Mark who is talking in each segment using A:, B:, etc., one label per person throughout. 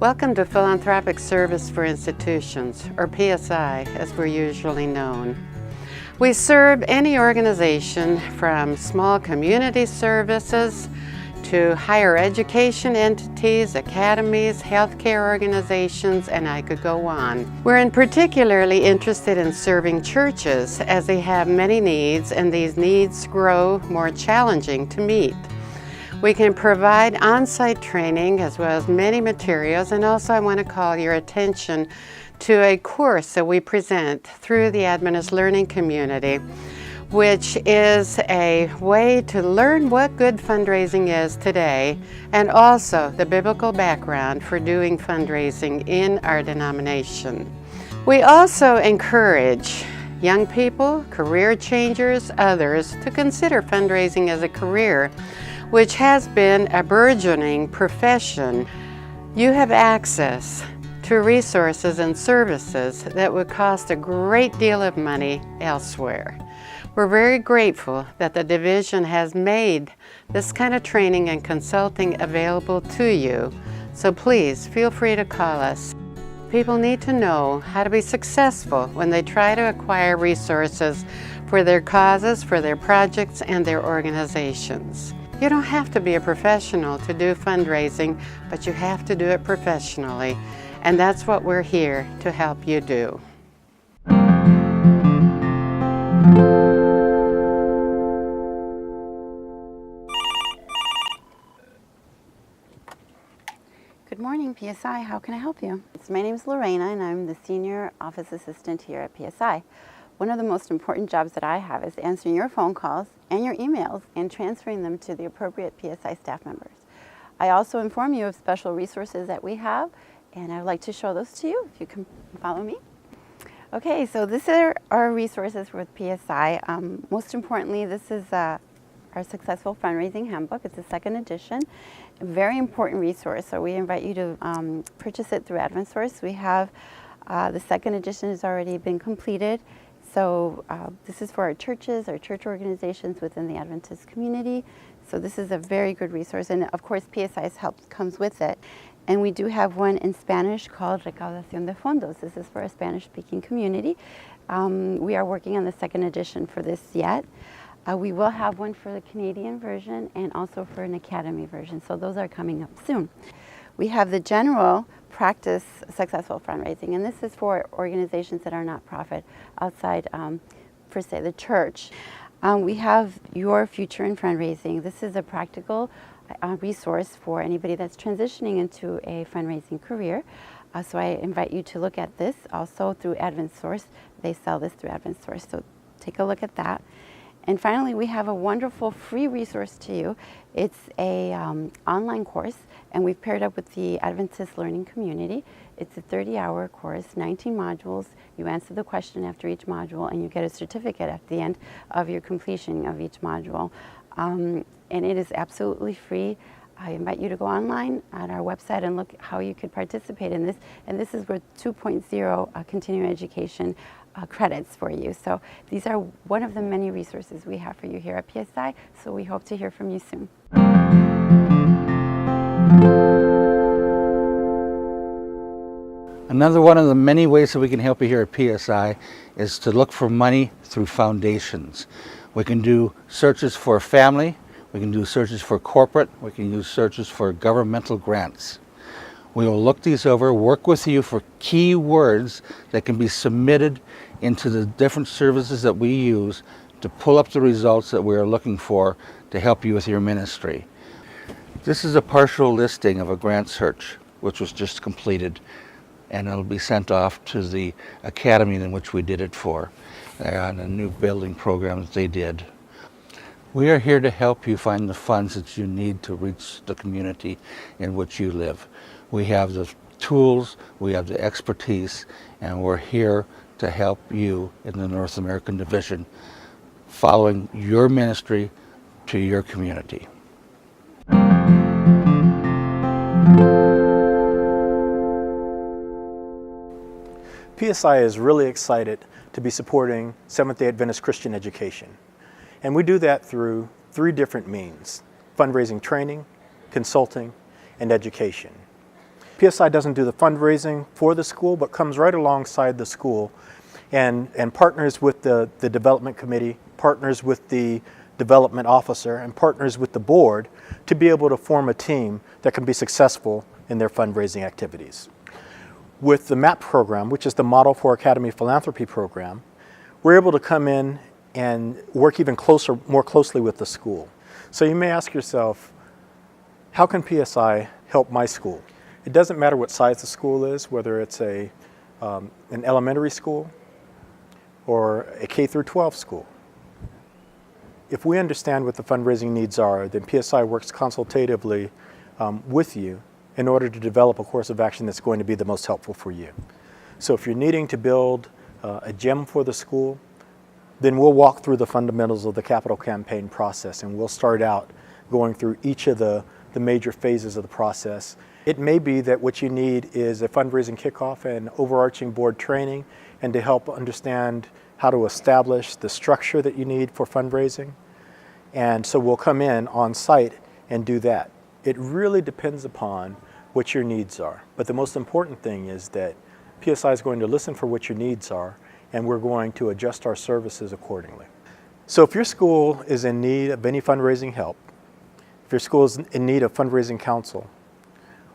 A: Welcome to Philanthropic Service for Institutions, or PSI as we're usually known. We serve any organization from small community services to higher education entities, academies, healthcare organizations, and I could go on. We're particularly interested in serving churches as they have many needs and these needs grow more challenging to meet. We can provide on-site training as well as many materials, and also I want to call your attention to a course that we present through the Adventist Learning Community, which is a way to learn what good fundraising is today and also the biblical background for doing fundraising in our denomination. We also encourage young people, career changers, others to consider fundraising as a career, which has been a burgeoning profession. You have access to resources and services that would cost a great deal of money elsewhere. We're very grateful that the division has made this kind of training and consulting available to you, so please feel free to call us. People need to know how to be successful when they try to acquire resources for their causes, for their projects, and their organizations. You don't have to be a professional to do fundraising, but you have to do it professionally, and that's what we're here to help you do.
B: Good morning, PSI. How can I help you? My name is Lorena, and I'm the Senior Office Assistant here at PSI. One of the most important jobs that I have is answering your phone calls and your emails and transferring them to the appropriate PSI staff members. I also inform you of special resources that we have, and I would like to show those to you if you can follow me. Okay, so these are our resources with PSI. Most importantly, this is our Successful Fundraising Handbook. It's a second edition, a very important resource, so we invite you to purchase it through AdventSource. We have the second edition has already been completed. So this is for our churches, our church organizations within the Adventist community. So this is a very good resource, and of course PSI's help comes with it. And we do have one in Spanish called Recaudación de Fondos. This is for a Spanish-speaking community. We are working on the second edition for this yet. We will have one for the Canadian version and also for an Academy version. So those are coming up soon. We have the General Practice Successful Fundraising, and this is for organizations that are not profit outside, per se, the church. We have Your Future in Fundraising. This is a practical resource for anybody that's transitioning into a fundraising career. So I invite you to look at this also through AdventSource. They sell this through AdventSource, so take a look at that. And finally, we have a wonderful free resource to you. It's a online course, and we've paired up with the Adventist Learning Community. It's a 30-hour course, 19 modules. You answer the question after each module, and you get a certificate at the end of your completion of each module. And it is absolutely free. I invite you to go online at our website and look how you could participate in this. And this is with 2.0 continuing education credits for you. So these are one of the many resources we have for you here at PSI. So we hope to hear from you soon.
C: Another one of the many ways that we can help you here at PSI is to look for money through foundations. We can do searches for family, we can do searches for corporate, we can use searches for governmental grants. We will look these over, work with you for key words that can be submitted into the different services that we use to pull up the results that we are looking for to help you with your ministry. This is a partial listing of a grant search which was just completed, and it'll be sent off to the academy in which we did it for. They're on a new building program that they did. We are here to help you find the funds that you need to reach the community in which you live. We have the tools, we have the expertise, and we're here to help you in the North American Division, following your ministry to your community.
D: PSI is really excited to be supporting Seventh-day Adventist Christian education. And we do that through 3 different means: fundraising training, consulting, and education. PSI doesn't do the fundraising for the school, but comes right alongside the school and partners with the development committee, partners with the development officer, and partners with the board to be able to form a team that can be successful in their fundraising activities. With the MAP program, which is the Model for Academy Philanthropy program, we're able to come in and work even more closely with the school. So you may ask yourself, how can PSI help my school? It doesn't matter what size the school is, whether it's an elementary school or a K through 12 school. If we understand what the fundraising needs are, then PSI works consultatively with you in order to develop a course of action that's going to be the most helpful for you. So if you're needing to build a gym for the school, then we'll walk through the fundamentals of the capital campaign process, and we'll start out going through each of the major phases of the process. It may be that what you need is a fundraising kickoff and overarching board training, and to help understand how to establish the structure that you need for fundraising. And so we'll come in on site and do that. It really depends upon what your needs are. But the most important thing is that PSI is going to listen for what your needs are, and we're going to adjust our services accordingly. So if your school is in need of any fundraising help, if your school is in need of fundraising counsel,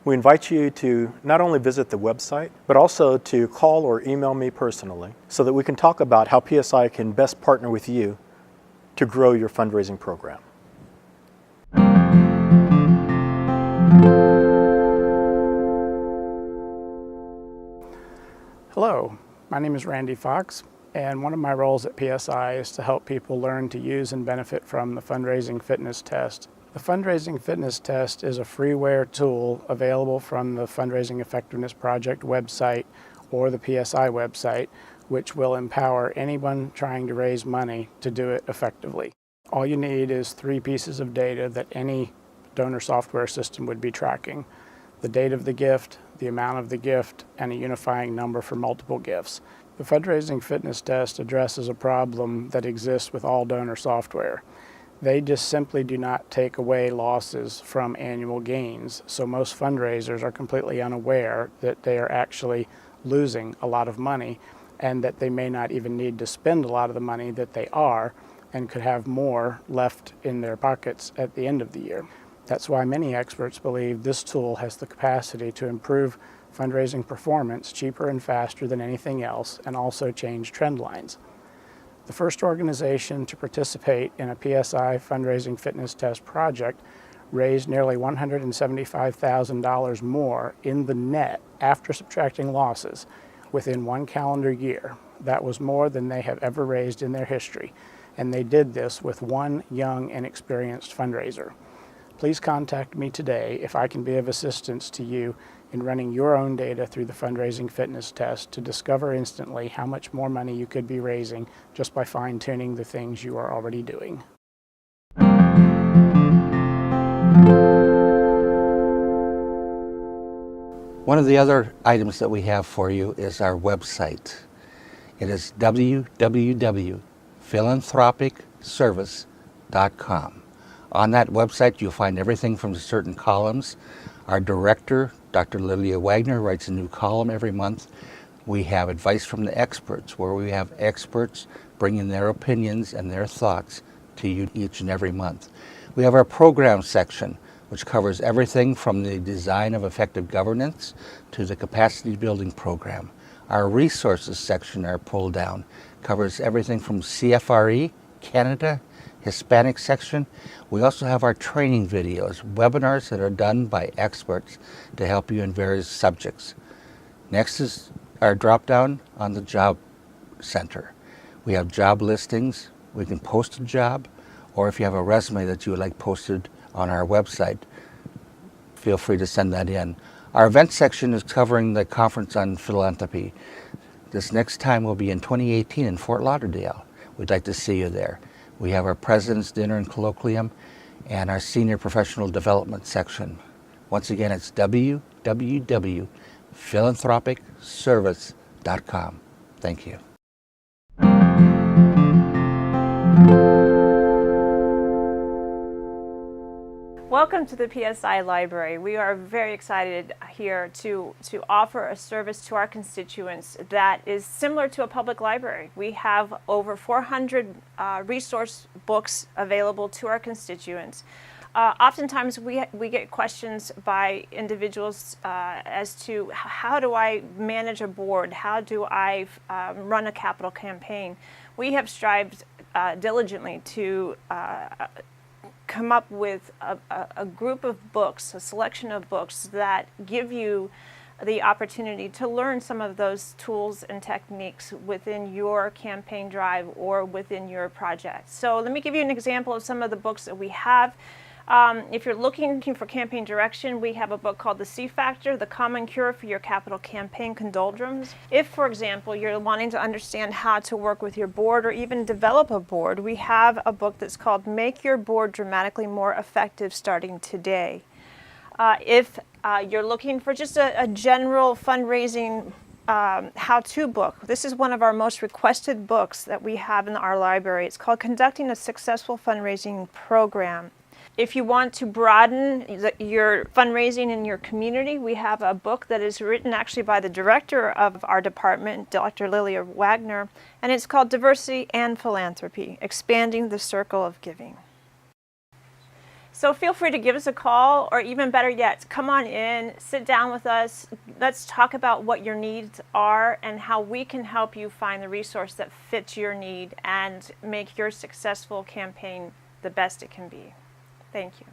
D: we invite you to not only visit the website, but also to call or email me personally so that we can talk about how PSI can best partner with you to grow your fundraising program.
E: Hello, my name is Randy Fox, and one of my roles at PSI is to help people learn to use and benefit from the Fundraising Fitness Test. The Fundraising Fitness Test is a freeware tool available from the Fundraising Effectiveness Project website or the PSI website, which will empower anyone trying to raise money to do it effectively. All you need is 3 pieces of data that any donor software system would be tracking: the date of the gift, the amount of the gift, and a unifying number for multiple gifts. The Fundraising Fitness Test addresses a problem that exists with all donor software. They just simply do not take away losses from annual gains, so most fundraisers are completely unaware that they are actually losing a lot of money and that they may not even need to spend a lot of the money that they are and could have more left in their pockets at the end of the year. That's why many experts believe this tool has the capacity to improve fundraising performance cheaper and faster than anything else, and also change trend lines. The first organization to participate in a PSI Fundraising Fitness Test project raised nearly $175,000 more in the net after subtracting losses within 1 calendar year. That was more than they have ever raised in their history, and they did this with one young and experienced fundraiser. Please contact me today if I can be of assistance to you in running your own data through the Fundraising Fitness Test to discover instantly how much more money you could be raising just by fine-tuning the things you are already doing.
C: One of the other items that we have for you is our website. It is www.philanthropicservice.com. On that website, you'll find everything from certain columns. Our director, Dr. Lilia Wagner, writes a new column every month. We have advice from the experts, where we have experts bringing their opinions and their thoughts to you each and every month. We have our program section, which covers everything from the design of effective governance to the capacity building program. Our resources section, our pull down, covers everything from CFRE, Canada, Hispanic section. We also have our training videos, webinars that are done by experts to help you in various subjects. Next is our drop down on the job center. We have job listings. We can post a job, or if you have a resume that you would like posted on our website, feel free to send that in. Our event section is covering the Conference on Philanthropy. This next time will be in 2018 in Fort Lauderdale. We'd like to see you there. We have our President's Dinner and Colloquium and our Senior Professional Development section. Once again, it's www.philanthropicservice.com. Thank you.
F: Welcome to the PSI Library. We are very excited here to offer a service to our constituents that is similar to a public library. We have over 400 resource books available to our constituents. Oftentimes we get questions by individuals as to how do I manage a board, how do I run a capital campaign. We have strived diligently to come up with a group of books, a selection of books that give you the opportunity to learn some of those tools and techniques within your campaign drive or within your project. So let me give you an example of some of the books that we have. If you're looking for campaign direction, we have a book called The C Factor, The Common Cure for Your Capital Campaign Conundrums. If, for example, you're wanting to understand how to work with your board or even develop a board, we have a book that's called Make Your Board Dramatically More Effective Starting Today. If you're looking for just a general fundraising how-to book, this is one of our most requested books that we have in our library. It's called Conducting a Successful Fundraising Program. If you want to broaden your fundraising in your community, we have a book that is written actually by the director of our department, Dr. Lilia Wagner, and it's called Diversity and Philanthropy, Expanding the Circle of Giving. So feel free to give us a call, or even better yet, come on in, sit down with us. Let's talk about what your needs are and how we can help you find the resource that fits your need and make your successful campaign the best it can be. Thank you.